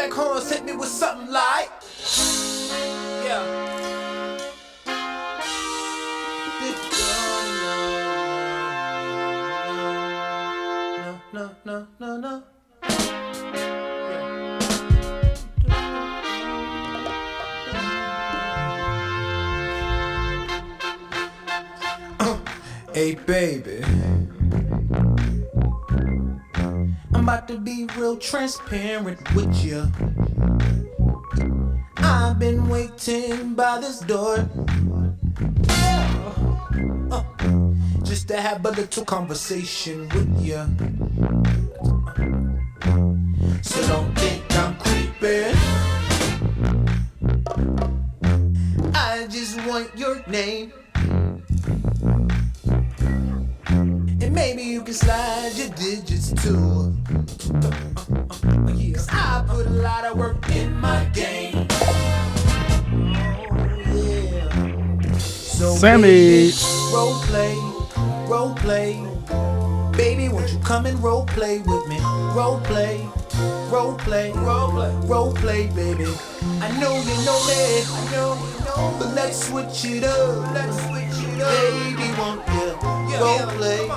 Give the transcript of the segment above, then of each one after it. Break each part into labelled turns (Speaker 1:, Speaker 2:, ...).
Speaker 1: like horns, hit me with something like, yeah. No, no, no, no. Hey baby, I'm about to be real transparent with you. I've been waiting by this door, just to have a little conversation with you. So don't think I'm creeping, I just want your name. And maybe you can slide your digits too. Cause I put a lot of work in my game. So
Speaker 2: Sammy,
Speaker 1: baby, role play. Baby, won't you come and role play with me? Role play, baby. I know you know me, but let's switch it up. Baby, won't you role play?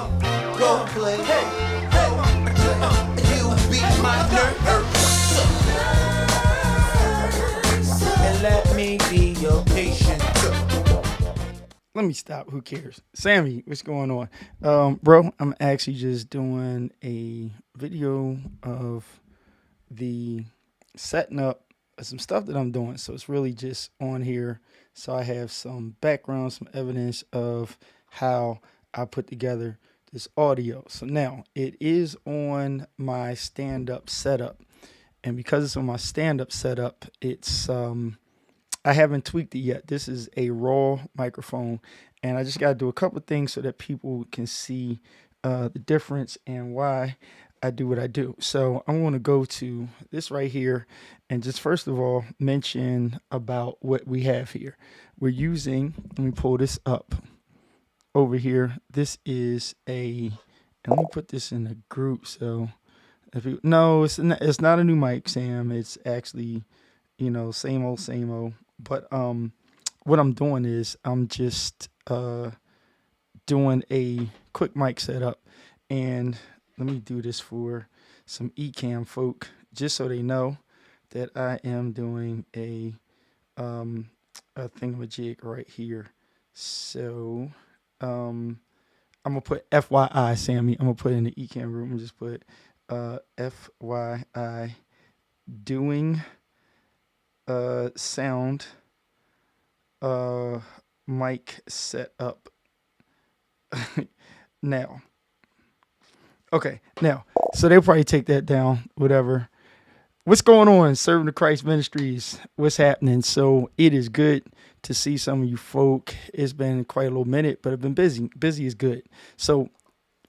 Speaker 1: You beat my nerves, and let me be your patient.
Speaker 2: let me stop. Who cares? Sammy, what's going on? Bro, I'm actually just doing a video of the setting up some stuff that I'm doing. So it's really just on here. So I have some background, some evidence of how I put together this audio. So now it is on my stand-up setup. And because it's on my stand-up setup, it's I haven't tweaked it yet. This is a raw microphone, and I just got to do a couple of things so that people can see the difference and why I do what I do. So I'm going to go to this right here and just first of all mention about what we have here. We're using, let me pull this up over here. This is and let me put this in a group. So if you, no, it's not a new mic, Sam. It's actually, same old. But what I'm doing is I'm just doing a quick mic setup, and let me do this for some Ecamm folk, just so they know that I am doing a thingamajig right here. So I'm gonna put FYI, Sammy. I'm gonna put in the Ecamm room and just put FYI doing sound mic setup. Now, okay, now, so they'll probably take that down, whatever. What's going on, Serving the Christ Ministries? What's happening? So it is good to see some of you folk. It's been quite a little minute, but I've been busy. Busy is good. So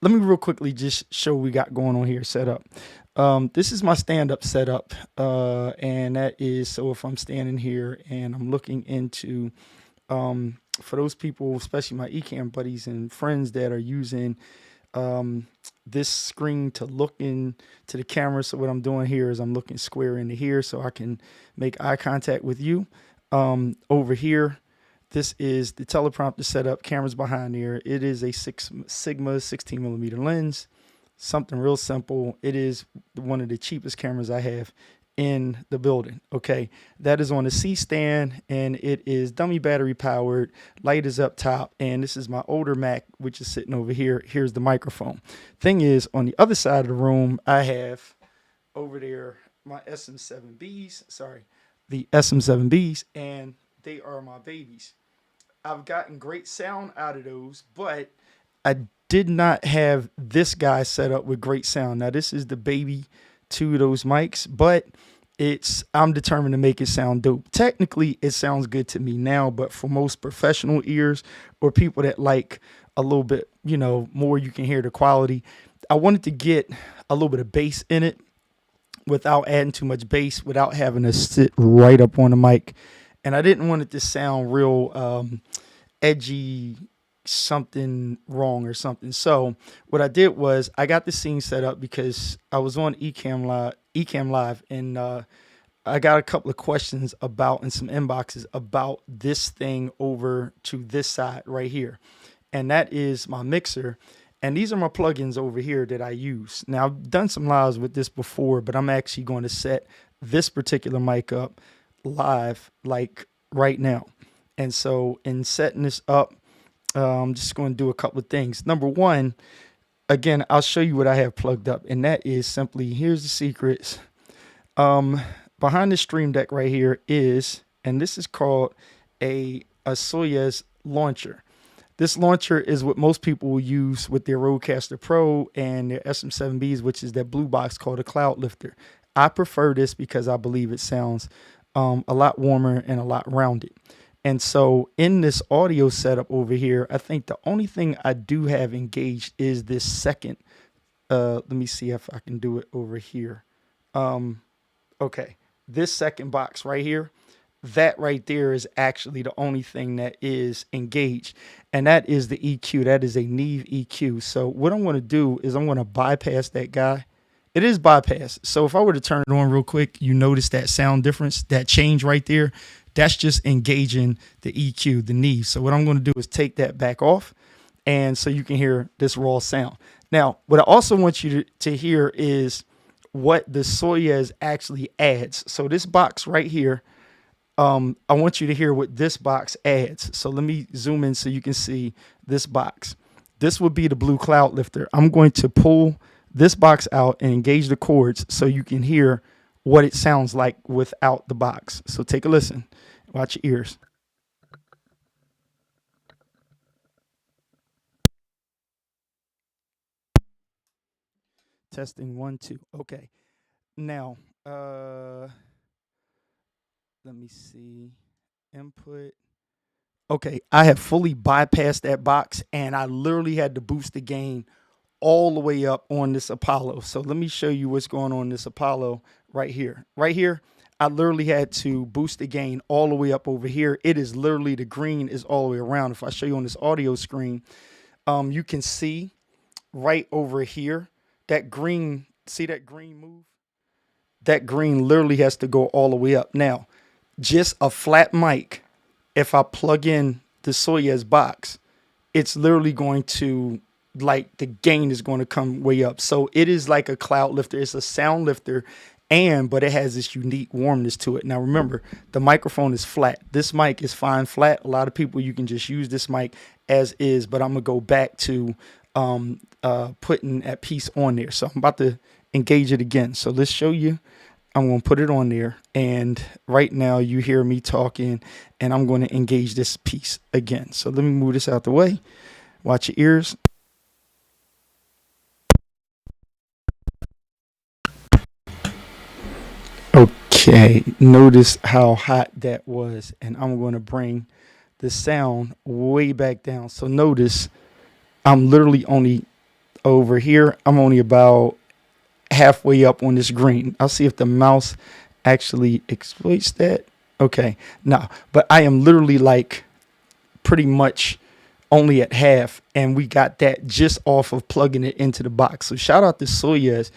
Speaker 2: let me real quickly just show what we got going on here set up. This is my stand-up setup, and that is, so if I'm standing here and I'm looking into, for those people, especially my Ecamm buddies and friends that are using this screen to look into the camera. So what I'm doing here is I'm looking square into here so I can make eye contact with you. Over here, this is the teleprompter setup, cameras behind there. It is a Sigma 16mm lens, something real simple. It is one of the cheapest cameras I have in the building. Okay, that is on a C-stand, and it is dummy battery powered. Light is up top, and this is my older Mac, which is sitting over here. Here's the microphone. Thing is, on the other side of the room, I have over there my SM7Bs. Sorry, the SM7Bs, and they are my babies. I've gotten great sound out of those, but I did not have this guy set up with great sound. Now, this is the baby to those mics, but I'm determined to make it sound dope. Technically, it sounds good to me now, but for most professional ears or people that like a little bit, more, you can hear the quality. I wanted to get a little bit of bass in it without adding too much bass, without having to sit right up on the mic. And I didn't want it to sound real edgy, something wrong or something. So what I did was I got the scene set up because I was on Ecamm Live, and I got a couple of questions about and some inboxes about this thing over to this side right here. And that is my mixer. And these are my plugins over here that I use. Now, I've done some lives with this before, but I'm actually going to set this particular mic up live like right now. And so in setting this up, I'm just going to do a couple of things. Number one, again, I'll show you what I have plugged up. And that is simply, here's the secrets. Behind the Stream Deck right here is, and this is called a Soyuz Launcher. This launcher is what most people will use with their Rodecaster Pro and their SM7Bs, which is that blue box called a Cloud Lifter. I prefer this because I believe it sounds a lot warmer and a lot rounded. And so in this audio setup over here, I think the only thing I do have engaged is this second. Let me see if I can do it over here. Okay, this second box right here, that right there is actually the only thing that is engaged, and that is the EQ. That is a Neve EQ. So what I'm going to do is I'm going to bypass that guy. It is bypass. So if I were to turn it on real quick, you notice that sound difference, that change right there. That's just engaging the EQ, the Neve. So what I'm going to do is take that back off, and so you can hear this raw sound. Now, what I also want you to hear is what the Soyuz actually adds. So this box right here, I want you to hear what this box adds. So let me zoom in so you can see this box. This would be the blue Cloud Lifter. I'm going to pull this box out and engage the chords so you can hear what it sounds like without the box. So take a listen. Watch your ears. Testing 1, 2. Okay. Now, let me see. Input. Okay, I have fully bypassed that box, and I literally had to boost the gain all the way up on this Apollo. So let me show you what's going on in this Apollo right here. Right here, I literally had to boost the gain all the way up over here. It is literally, the green is all the way around. If I show you on this audio screen, you can see right over here, that green, see that green move? That green literally has to go all the way up. Now, just a flat mic, if I plug in the Soyuz box, it's literally going to, like, the gain is going to come way up. So it is like a cloud lifter. It's a sound lifter, but it has this unique warmness to it. Now remember, the microphone is flat. This mic is fine flat. A lot of people, you can just use this mic as is, but I'm gonna go back to putting that piece on there. So I'm about to engage it again. So let's show you. I'm going to put it on there, and right now you hear me talking, and I'm going to engage this piece again. So let me move this out the way. Watch your ears. Okay, notice how hot that was, and I'm going to bring the sound way back down. So notice I'm literally only over here. I'm only about halfway up on this green. I'll see if the mouse actually exploits that. Okay, no, but I am literally like pretty much only at half, and we got that just off of plugging it into the box. So shout out to Soyuz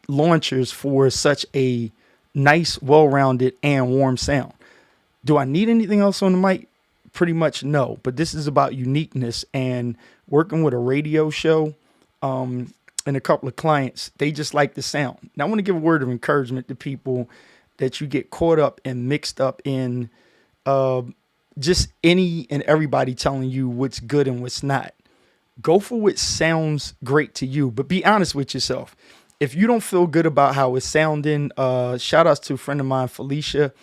Speaker 2: launchers for such a nice, well-rounded and warm sound. Do I need anything else on the mic? Pretty much no, but this is about uniqueness, and working with a radio show and a couple of clients, they just like the sound. Now I want to give a word of encouragement to people that you get caught up and mixed up in just any and everybody telling you what's good and what's not. Go for what sounds great to you, but be honest with yourself. If you don't feel good about how it's sounding, shout outs to a friend of mine, Felicia.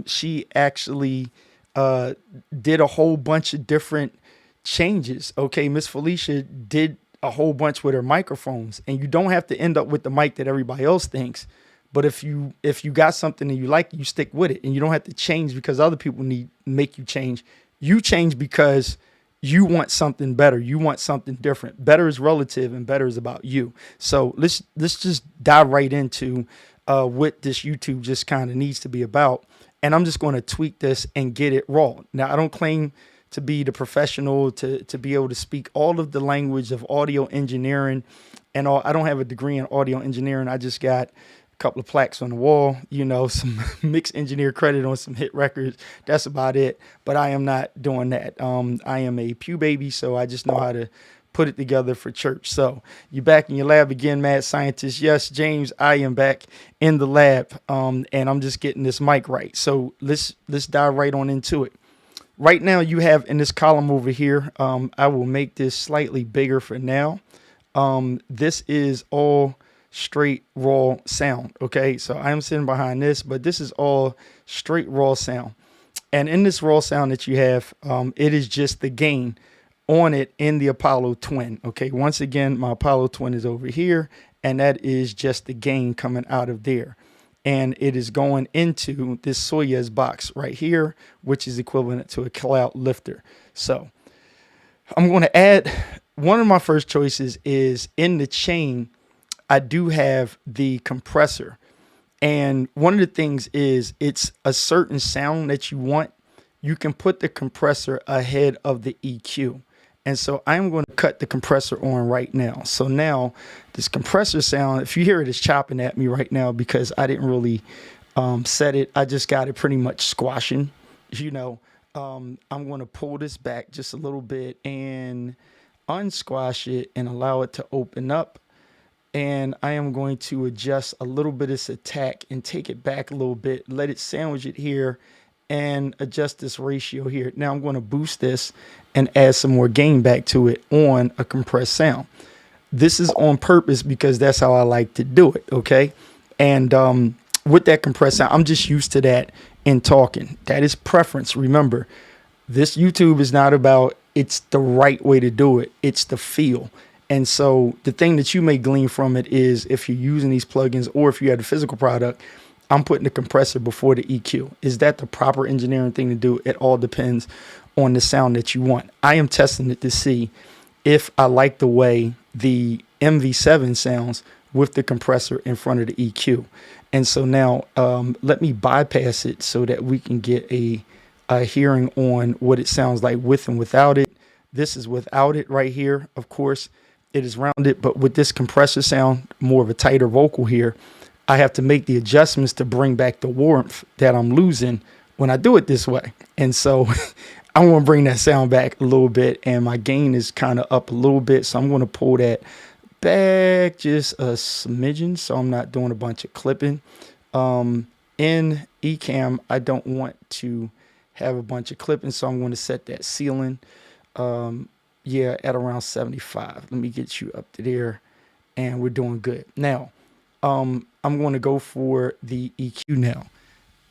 Speaker 2: She actually did a whole bunch of different changes. Okay, Miss Felicia did a whole bunch with her microphones, and you don't have to end up with the mic that everybody else thinks. But if you got something that you like, you stick with it, and you don't have to change because other people make you change. You change because you want something better. You want something different. Better is relative, and better is about you. So let's just dive right into what this YouTube just kind of needs to be about. And I'm just going to tweak this and get it raw. Now, I don't claim to be the professional, to be able to speak all of the language of audio engineering and all. I don't have a degree in audio engineering. I just got couple of plaques on the wall, you know, some mixed engineer credit on some hit records. That's about it. But I am not doing that. I am a pew baby, so I just know how to put it together for church. So you back in your lab again, mad scientist? Yes, James, I am back in the lab, and I'm just getting this mic right. So let's dive right on into it. Right now, you have in this column over here, I will make this slightly bigger for now. This is all straight raw sound. Okay, so I'm sitting behind this, but this is all straight raw sound. And in this raw sound that you have, it is just the gain on it in the Apollo twin. Okay, once again, my Apollo twin is over here, and that is just the gain coming out of there. And it is going into this Soyuz box right here, which is equivalent to a cloud lifter. So I'm going to add, one of my first choices is in the chain, I do have the compressor. And one of the things is it's a certain sound that you want. You can put the compressor ahead of the EQ. And so I'm going to cut the compressor on right now. So now this compressor sound, if you hear it, is chopping at me right now because I didn't really set it. I just got it pretty much squashing, you know. I'm going to pull this back just a little bit and unsquash it and allow it to open up. And I am going to adjust a little bit of this attack and take it back a little bit, let it sandwich it here, and adjust this ratio here. Now I'm going to boost this and add some more gain back to it on a compressed sound. This is on purpose because that's how I like to do it, okay? And with that compressed sound, I'm just used to that in talking. That is preference. Remember, this YouTube is not about it's the right way to do it. It's the feel. And so the thing that you may glean from it is if you're using these plugins or if you have the physical product, I'm putting the compressor before the EQ. Is that the proper engineering thing to do? It all depends on the sound that you want. I am testing it to see if I like the way the MV7 sounds with the compressor in front of the EQ. And so now let me bypass it so that we can get a hearing on what it sounds like with and without it. This is without it right here. Of course, it is rounded, but with this compressor sound, more of a tighter vocal here, I have to make the adjustments to bring back the warmth that I'm losing when I do it this way. And so I want to bring that sound back a little bit, and my gain is kind of up a little bit. So I'm going to pull that back just a smidgen so I'm not doing a bunch of clipping. In Ecamm, I don't want to have a bunch of clipping, so I'm going to set that ceiling, at around 75. Let me get you up to there, and we're doing good. Now, I'm going to go for the EQ now.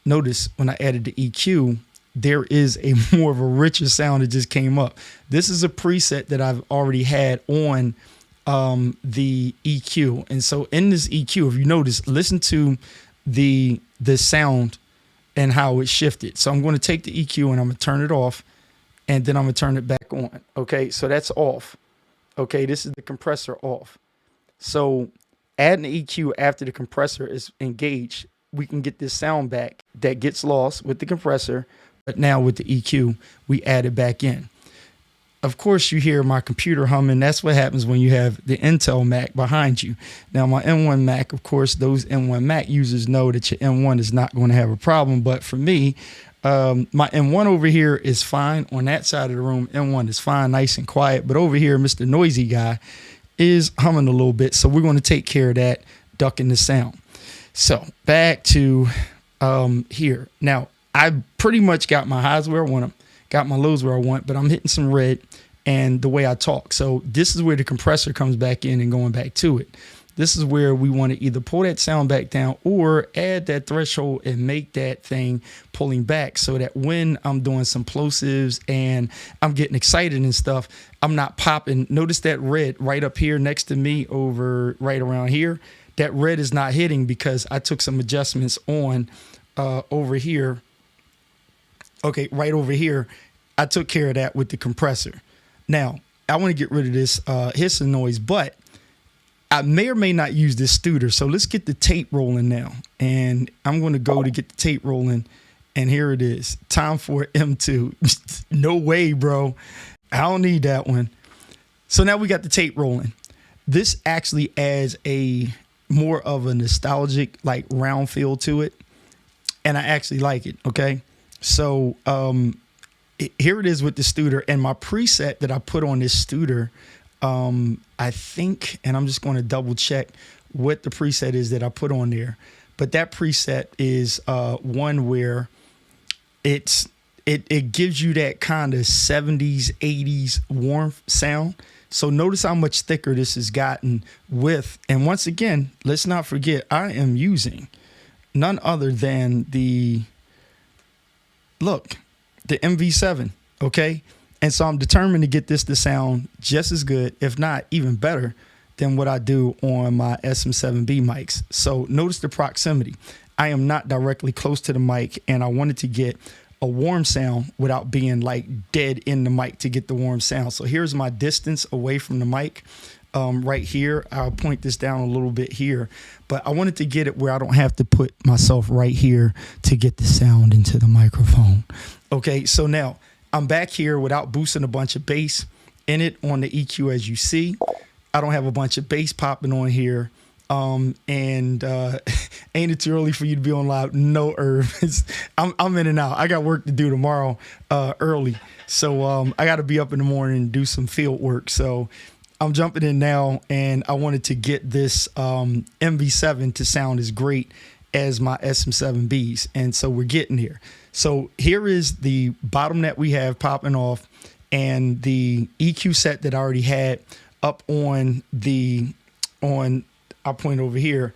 Speaker 2: Notice when I added the EQ, there is a more of a richer sound that just came up. This is a preset that I've already had on the EQ. And so in this EQ, if you notice, listen to the sound and how it shifted. So I'm going to take the EQ and I'm going to turn it off, and then I'm going to turn it back on. Okay, so that's off. Okay, this is the compressor off. So adding the EQ after the compressor is engaged, we can get this sound back that gets lost with the compressor, but now with the EQ, we add it back in. Of course, you hear my computer humming. That's what happens when you have the Intel Mac behind you. Now, my M1 Mac, of course, those M1 Mac users know that your M1 is not going to have a problem. But for me, my M1 over here is fine. On that side of the room, M1 is fine, nice and quiet. But over here, Mr. Noisy Guy is humming a little bit. So we're going to take care of that, ducking the sound. So back to here. Now, I pretty much got my highs where I want them, got my lows where I want, but I'm hitting some red and the way I talk. So this is where the compressor comes back in and going back to it. This is where we want to either pull that sound back down or add that threshold and make that thing pulling back so that when I'm doing some plosives and I'm getting excited and stuff, I'm not popping. Notice that red right up here next to me over right around here. That red is not hitting because I took some adjustments on over here. Okay, right over here, I took care of that with the compressor. Now, I want to get rid of this hissing noise, but I may or may not use this Studer. So let's get the tape rolling now. And I'm going to go to get the tape rolling. And here it is. Time for M2. No way, bro. I don't need that one. So now we got the tape rolling. This actually adds a more of a nostalgic, like round feel to it. And I actually like it. Okay. So here it is with the Studer, and my preset that I put on this Studer, I think, and I'm just going to double check what the preset is that I put on there. But that preset is one where it gives you that kind of 70s, 80s warmth sound. So notice how much thicker this has gotten with, and once again, let's not forget, I am using none other than the MV7, okay? And so I'm determined to get this to sound just as good, if not even better, than what I do on my SM7B mics. So notice the proximity. I am not directly close to the mic, and I wanted to get a warm sound without being like dead in the mic to get the warm sound. So here's my distance away from the mic. Right here, I'll point this down a little bit here, but I wanted to get it where I don't have to put myself right here to get the sound into the microphone. Okay, so now I'm back here without boosting a bunch of bass in it on the EQ. As you see, I don't have a bunch of bass popping on here. Ain't it too early for you to be on live? No, Irv. I'm in and out. I got work to do tomorrow early, so I got to be up in the morning and do some field work. So I'm jumping in now, and I wanted to get this MV7 to sound as great as my SM7Bs, and so we're getting here. So here is the bottom that we have popping off, and the EQ set that I already had up on I'll point over here,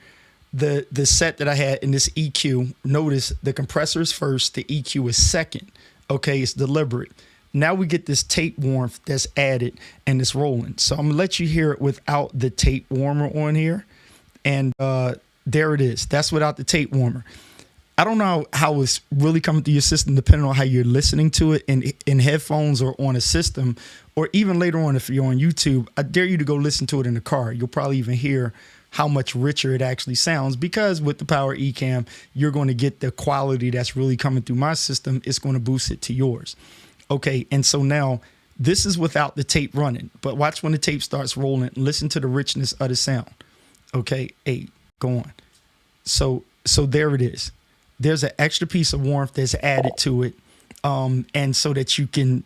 Speaker 2: the set that I had in this EQ. Notice the compressor is first, the EQ is second. Okay, it's deliberate. Now we get this tape warmth that's added and it's rolling. So I'm gonna let you hear it without the tape warmer on here. And there it is. That's without the tape warmer. I don't know how it's really coming through your system, depending on how you're listening to it in headphones or on a system, or even later on if you're on YouTube. I dare you to go listen to it in the car. You'll probably even hear how much richer it actually sounds, because with the Power Ecamm, you're going to get the quality that's really coming through my system. It's going to boost it to yours. Okay, and so now this is without the tape running, but watch when the tape starts rolling. Listen to the richness of the sound. Okay, 8, go on. So there it is. There's an extra piece of warmth that's added to it, and so that you can,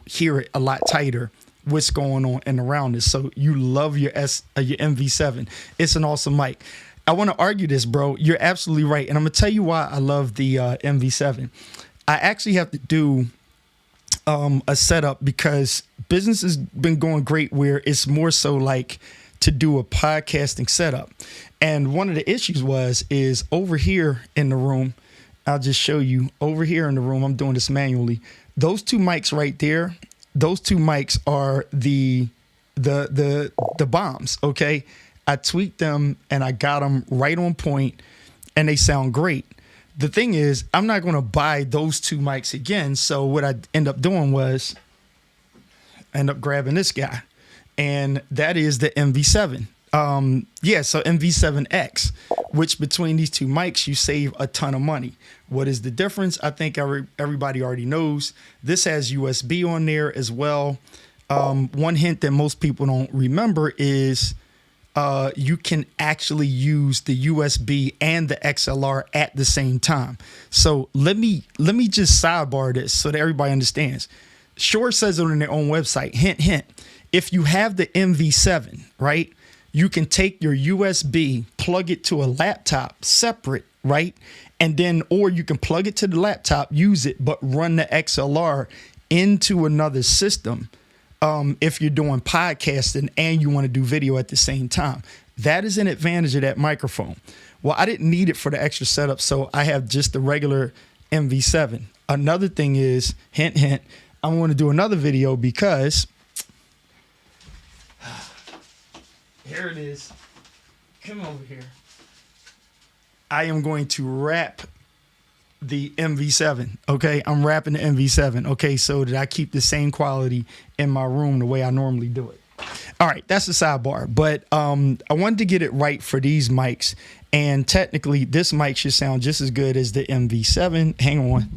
Speaker 2: hear it a lot tighter, what's going on and around this. So you love your MV7. It's an awesome mic. I want to argue this, bro. You're absolutely right, and I'm gonna tell you why I love the MV7. I actually have to do a setup because business has been going great where it's more so like to do a podcasting setup. And one of the issues is over here in the room, I'll just show you over here in the room, I'm doing this manually. Those two mics right there, those two mics are the bombs. Okay. I tweaked them and I got them right on point and they sound great. The thing is, I'm not going to buy those two mics again. So what I end up doing was end up grabbing this guy, and that is the MV7. So MV7x, which between these two mics, you save a ton of money. What is the difference? I think everybody already knows. This has USB on there as well. One hint that most people don't remember is you can actually use the USB and the XLR at the same time. So let me just sidebar this so that everybody understands. Shure says it on their own website. Hint, hint. If you have the MV7, right, you can take your USB, plug it to a laptop separate, right? And then, or you can plug it to the laptop, use it, but run the XLR into another system. If you're doing podcasting and you want to do video at the same time, that is an advantage of that microphone. Well, I didn't need it for the extra setup, so I have just the regular MV7. Another thing is, hint, hint, I want to do another video because here it is. Come over here. I am going to wrap the MV7. Okay, I'm wrapping the MV7. Okay, so that I keep the same quality in my room the way I normally do it. All right, that's the sidebar. But I wanted to get it right for these mics, and technically this mic should sound just as good as the MV7. Hang on.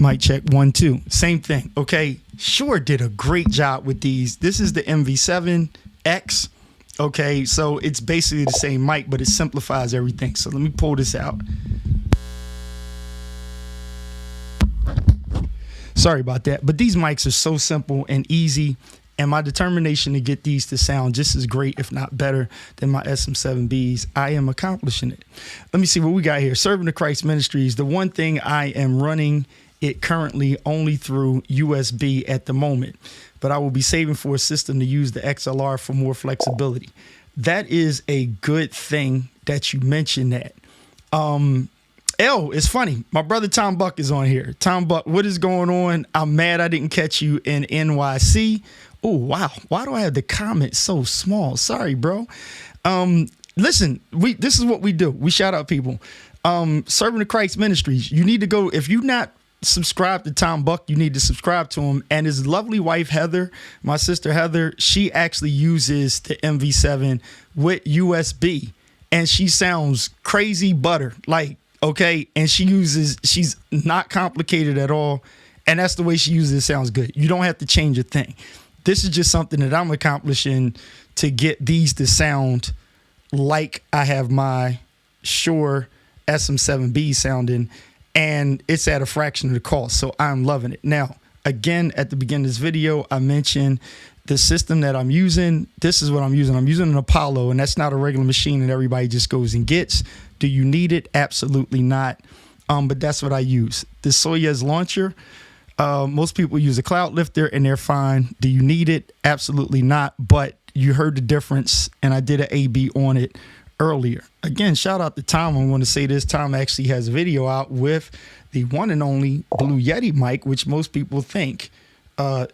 Speaker 2: Mic check 1 2. Same thing. Okay, Shure did a great job with these. This is the MV7x. Okay, so it's basically the same mic, but it simplifies everything. So let me pull this out. Sorry about that, but these mics are so simple and easy, and my determination to get these to sound just as great, if not better, than my SM7Bs, I am accomplishing it. Let me see what we got here. Serving the Christ Ministries. The one thing, I am running it currently only through USB at the moment, but I will be saving for a system to use the XLR for more flexibility. That is a good thing that you mentioned that. It's funny. My brother Tom Buck is on here. Tom Buck, what is going on? I'm mad I didn't catch you in NYC. Oh, wow. Why do I have the comment so small? Sorry, bro. Listen, this is what we do. We shout out people. Serving the Christ Ministries. You need to go, if you're not subscribed to Tom Buck, you need to subscribe to him. And his lovely wife, Heather, my sister Heather, she actually uses the MV7 with USB. And she sounds crazy butter. Like, okay, and she's not complicated at all, and that's the way she uses it. Sounds good. You don't have to change a thing. This is just something that I'm accomplishing to get these to sound like I have my Shure SM7B sounding, and it's at a fraction of the cost, so I'm loving it. Now, again, at the beginning of this video, I mentioned the system that I'm using. This is what I'm using. I'm using an Apollo, and that's not a regular machine that everybody just goes and gets. Do you need it? Absolutely not. But that's what I use. The Soyuz Launcher, most people use a cloud lifter and they're fine. Do you need it? Absolutely not. But you heard the difference, and I did an A/B on it earlier. Again, shout out to Tom. I want to say this. Tom actually has a video out with the one and only Blue Yeti mic, which most people think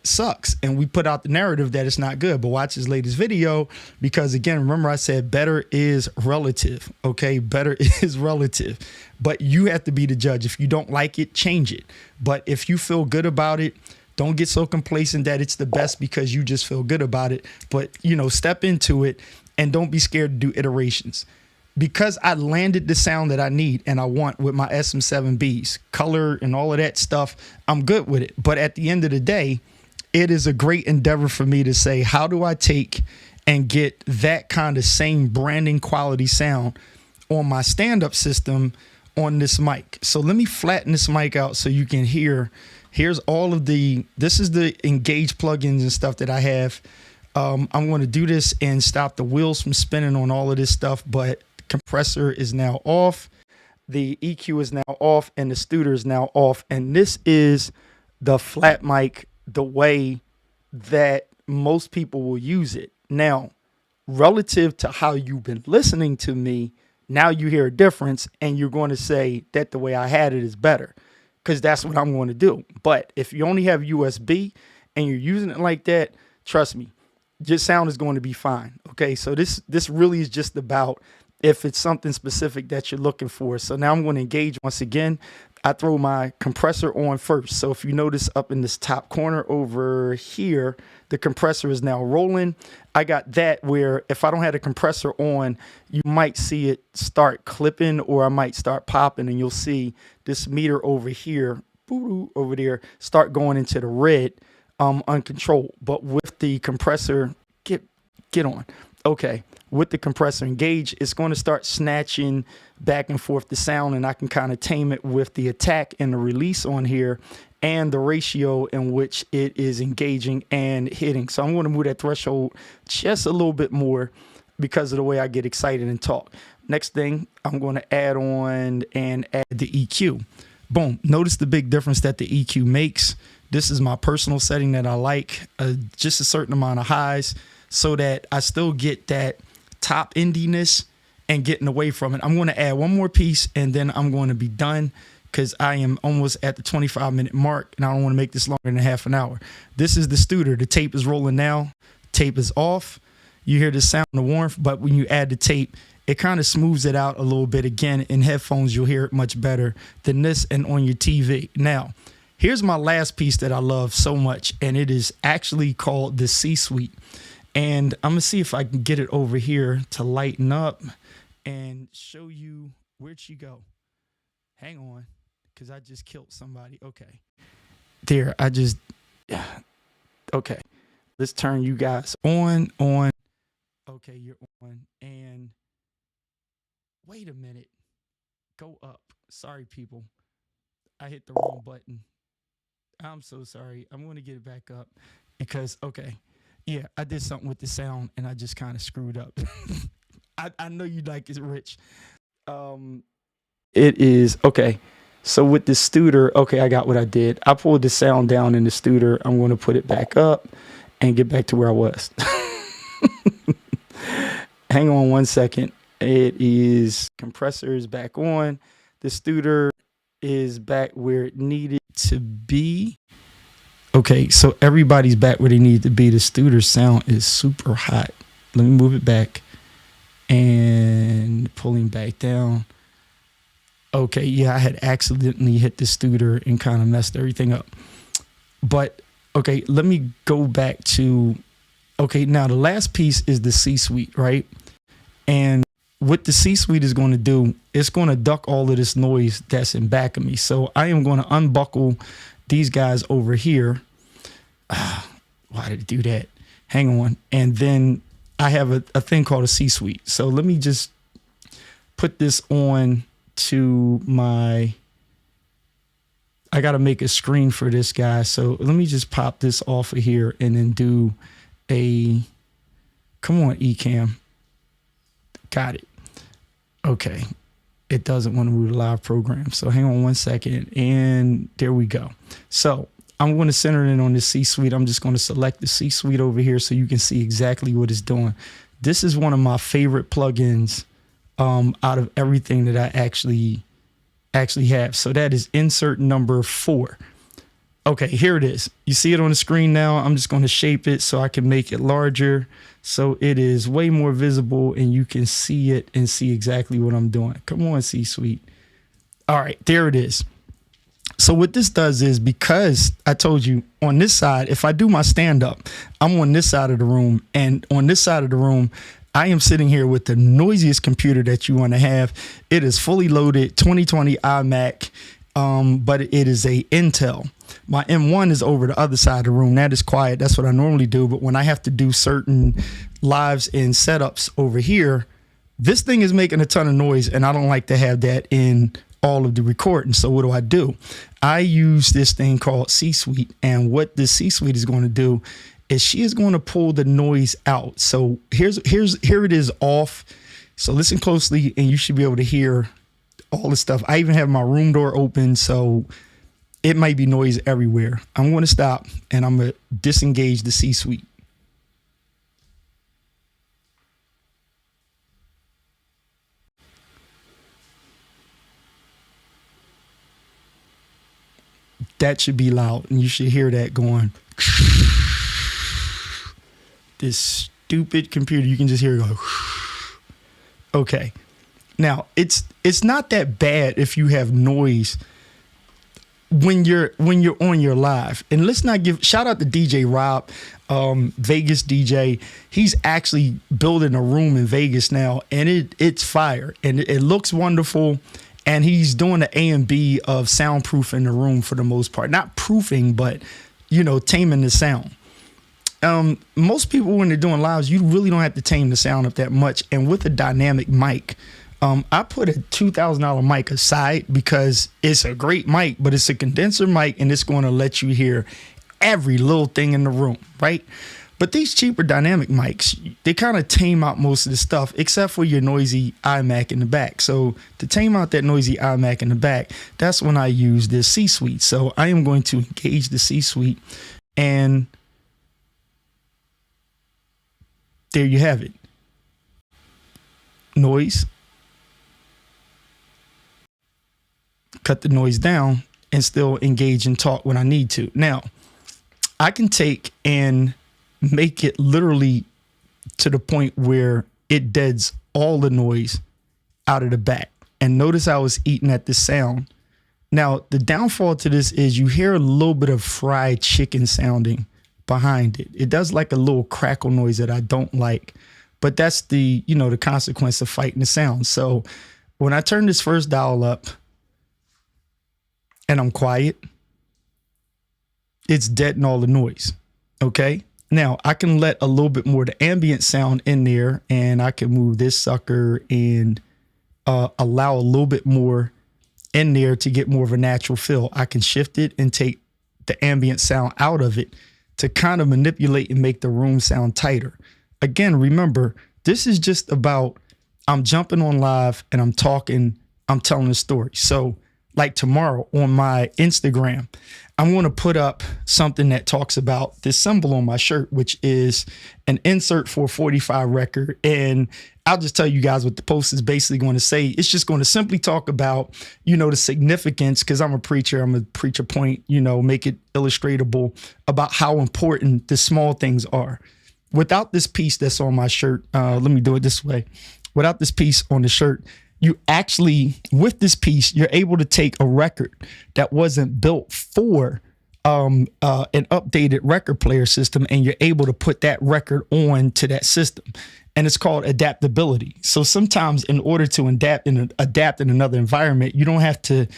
Speaker 2: sucks, and we put out the narrative that it's not good. But watch his latest video, because again, remember I said better is relative. Okay, better is relative, but you have to be the judge. If you don't like it, change it. But if you feel good about it, don't get so complacent that it's the best because you just feel good about it. But step into it and don't be scared to do iterations. Because I landed the sound that I need and I want with my SM7Bs, color and all of that stuff, I'm good with it. But at the end of the day, it is a great endeavor for me to say, how do I take and get that kind of same branding quality sound on my stand-up system on this mic? So let me flatten this mic out so you can hear. Here's all of this is the Engage plugins and stuff that I have. I'm going to do this and stop the wheels from spinning on all of this stuff, but compressor is now off, the EQ is now off, and the studer is now off. And this is the flat mic the way that most people will use it. Now, relative to how you've been listening to me, now you hear a difference and you're going to say that the way I had it is better, because that's what I'm going to do. But if you only have USB and you're using it like that, trust me, your sound is going to be fine. Okay, so this really is just about if it's something specific that you're looking for. So now I'm going to engage once again. I throw my compressor on first. So if you notice up in this top corner over here, the compressor is now rolling. I got that where if I don't have the compressor on, you might see it start clipping, or I might start popping, and you'll see this meter over here, over there, start going into the red, uncontrolled. But with the compressor, get on. Okay. With the compressor engaged, it's going to start snatching back and forth the sound, and I can kind of tame it with the attack and the release on here and the ratio in which it is engaging and hitting. So I'm going to move that threshold just a little bit more because of the way I get excited and talk. Next thing, I'm going to add on and add the EQ. Boom. Notice the big difference that the EQ makes. This is my personal setting that I like, just a certain amount of highs so that I still get that top indiness and getting away from it. I'm going to add one more piece and then I'm going to be done, because I am almost at the 25-minute mark and I don't want to make this longer than half an hour. This is the studer. The tape is rolling now. Tape is off. You hear the sound of warmth, but when you add the tape, it kind of smooths it out a little bit. Again, in headphones, you'll hear it much better than this and on your TV. Now, here's my last piece that I love so much, and it is actually called the C-Suite. And I'm going to see if I can get it over here to lighten up and show you. Where'd she go? Hang on, because I just killed somebody. Okay. There, Okay, let's turn you guys on. Okay, you're on. And wait a minute. Go up. Sorry, people. I hit the wrong button. I'm so sorry. I'm going to get it back up because, okay. Yeah, I did something with the sound and I just kind of screwed up. I know you like it, Rich. It is, okay. So with the Studer, okay, I got what I did. I pulled the sound down in the Studer. I'm going to put it back up and get back to where I was. Hang on one second. It is compressor is back on. The Studer is back where it needed to be. Okay, so everybody's back where they need to be. The Studer sound is super hot. Let me move it back and pulling back down. Okay, yeah, I had accidentally hit the Studer and kind of messed everything up. But okay, let me go back to, okay, now the last piece is the C-Suite, right? And what the C-Suite is going to do, it's going to duck all of this noise that's in back of me. So I am going to unbuckle these guys over here. Why did it do that? Hang on. And then I have a thing called a C-Suite. So let me just put this on to my, I got to make a screen for this guy. So let me just pop this off of here and then do a, come on, Ecamm. Got it. Okay. It doesn't want to move the live program. So hang on one second. And there we go. So I'm going to center it on the C-Suite. I'm just going to select the C-Suite over here so you can see exactly what it's doing. This is one of my favorite plugins out of everything that I actually have. So that is insert number 4. Okay, here it is. You see it on the screen now. I'm just going to shape it so I can make it larger so it is way more visible and you can see it and see exactly what I'm doing. Come on, C-Suite. All right, there it is. So what this does is, because I told you on this side, if I do my stand up, I'm on this side of the room, and on this side of the room, I am sitting here with the noisiest computer that you want to have. It is fully loaded 2020 iMac, but it is a Intel. My M1 is over the other side of the room. That is quiet. That's what I normally do. But when I have to do certain lives and setups over here, this thing is making a ton of noise, and I don't like to have that in all of the recording. So what do? I use this thing called C-Suite, and what this C-Suite is going to do is she is going to pull the noise out. So here it is off. So listen closely and you should be able to hear all the stuff. I even have my room door open, so it might be noise everywhere. I'm going to stop and I'm going to disengage the C-Suite. That should be loud, and you should hear that going. This stupid computer, you can just hear it go. Okay. Now, it's not that bad if you have noise when you're on your live. And let's not give shout out to DJ Rob, Vegas DJ. He's actually building a room in Vegas now, and it's fire, and it looks wonderful. And he's doing the A and B of soundproofing the room for the most part. Not proofing, but, taming the sound. Most people, when they're doing lives, you really don't have to tame the sound up that much. And with a dynamic mic, I put a $2,000 mic aside because it's a great mic, but it's a condenser mic, and it's going to let you hear every little thing in the room, right? But these cheaper dynamic mics, they kind of tame out most of the stuff, except for your noisy iMac in the back. So to tame out that noisy iMac in the back, that's when I use this C-Suite. So I am going to engage the C-Suite, and there you have it. Noise. Cut the noise down and still engage and talk when I need to. Now, I can take and make it literally to the point where it deads all the noise out of the back. And notice I was eating at the sound. Now, the downfall to this is you hear a little bit of fried chicken sounding behind it. It does like a little crackle noise that I don't like, but that's the consequence of fighting the sound. So when I turn this first dial up and I'm quiet, it's deadening all the noise. Okay. Now I can let a little bit more of the ambient sound in there, and I can move this sucker and allow a little bit more in there to get more of a natural feel. I can shift it and take the ambient sound out of it to kind of manipulate and make the room sound tighter. Again, remember, this is just about I'm jumping on live and I'm talking, I'm telling a story. So like tomorrow on my Instagram, I'm going to put up something that talks about this symbol on my shirt, which is an insert for a 45 record. And I'll just tell you guys what the post is basically going to say. It's just going to simply talk about, the significance, because I'm a preacher. I'm a preacher point, make it illustratable about how important the small things are. Without this piece that's on my shirt, let me do it this way. Without this piece on the shirt, you actually, with this piece, you're able to take a record that wasn't built for an updated record player system, and you're able to put that record on to that system. And it's called adaptability. So sometimes in order to adapt in another environment, you don't have to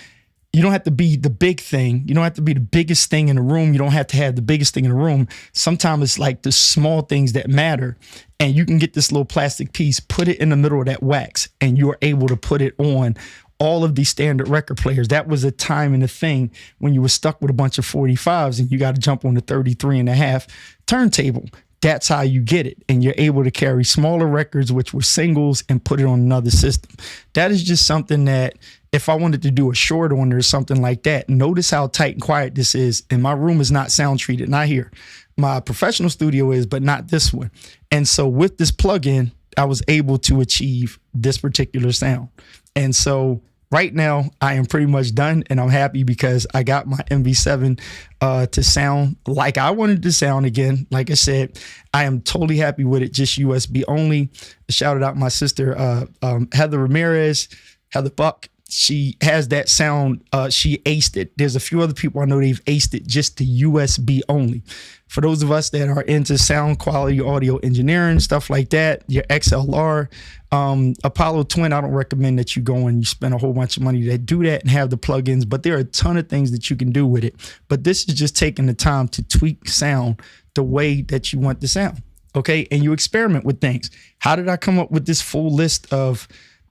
Speaker 2: be the big thing. You don't have to be the biggest thing in the room. You don't have to have the biggest thing in the room. Sometimes it's like the small things that matter. And you can get this little plastic piece, put it in the middle of that wax, and you're able to put it on all of these standard record players. That was a time and a thing when you were stuck with a bunch of 45s and you got to jump on the 33.5 turntable. That's how you get it. And you're able to carry smaller records, which were singles, and put it on another system. That is just something that if I wanted to do a short on or something like that, notice how tight and quiet this is. And my room is not sound treated, not here. My professional studio is, but not this one. And so with this plugin, I was able to achieve this particular sound. And so right now I am pretty much done, and I'm happy because I got my MV7 to sound like I wanted to sound again. Like I said, I am totally happy with it. Just USB only. Shouted out my sister, Heather Ramirez, Heather Buck. She has that sound. She aced it. There's a few other people I know they've aced it just to USB only. For those of us that are into sound quality, audio engineering, stuff like that, your XLR, Apollo Twin, I don't recommend that you go and you spend a whole bunch of money to do that and have the plugins, but there are a ton of things that you can do with it. But this is just taking the time to tweak sound the way that you want the sound. Okay. And you experiment with things. How did I come up with this full list of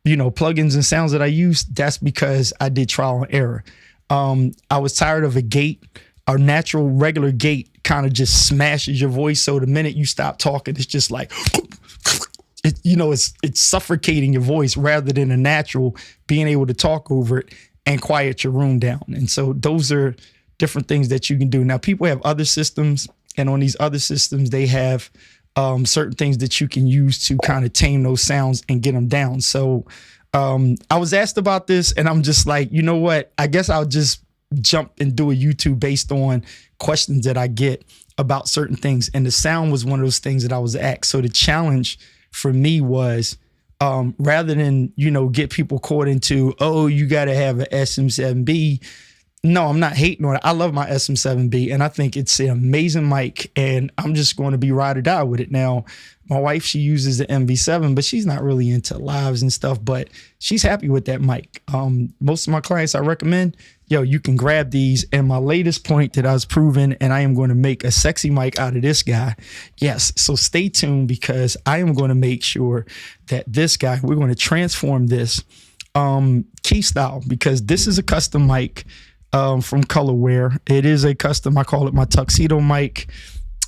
Speaker 2: plugins and sounds that I use? That's because I did trial and error. I was tired of a gate. Our natural regular gate kind of just smashes your voice. So the minute you stop talking, it's just like, it's suffocating your voice rather than a natural being able to talk over it and quiet your room down. And so those are different things that you can do. Now, people have other systems, and on these other systems, they have certain things that you can use to kind of tame those sounds and get them down. So I was asked about this, and I'm just like, you know what? I guess I'll just jump and do a YouTube based on questions that I get about certain things. And the sound was one of those things that I was asked. So the challenge for me was rather than, get people caught into, oh, you got to have an SM7B. No, I'm not hating on it. I love my SM7B, and I think it's an amazing mic, and I'm just going to be ride or die with it. Now, my wife, she uses the MV7, but she's not really into lives and stuff, but she's happy with that mic. Most of my clients I recommend, you can grab these. And my latest point that I was proving, and I am going to make a sexy mic out of this guy. Yes, so stay tuned, because I am going to make sure that this guy, we're going to transform this key style, because this is a custom mic from Colorware. It is a custom, I call it my tuxedo mic.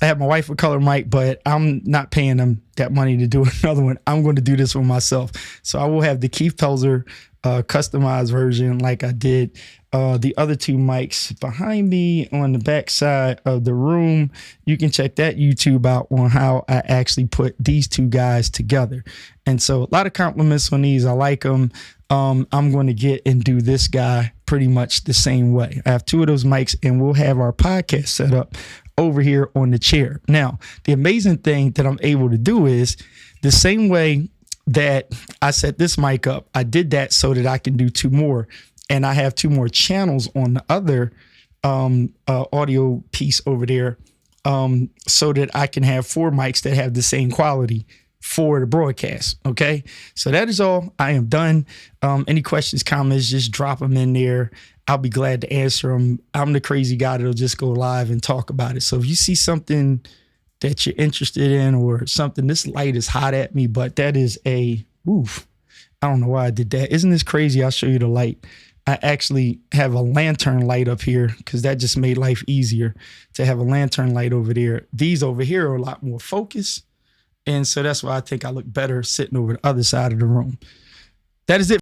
Speaker 2: I have my wife a color mic, but I'm not paying them that money to do another one. I'm going to do this one myself. So I will have the Keith Pelzer customized version like I did the other two mics behind me on the back side of the room. You can check that YouTube out on how I actually put these two guys together. And so a lot of compliments on these. I like them. I'm going to get and do this guy pretty much the same way. I have two of those mics, and we'll have our podcast set up over here on the chair. Now, the amazing thing that I'm able to do is the same way that I set this mic up, I did that so that I can do two more. And I have two more channels on the other audio piece over there so that I can have four mics that have the same quality for the broadcast. Okay. So that is all. I am done. Any questions, comments, just drop them in there. I'll be glad to answer them. I'm the crazy guy that'll just go live and talk about it. So if you see something that you're interested in or something, this light is hot at me, but that is oof. I don't know why I did that. Isn't this crazy? I'll show you the light. I actually have a lantern light up here because that just made life easier to have a lantern light over there. These over here are a lot more focused. And so that's why I think I look better sitting over the other side of the room. That is it.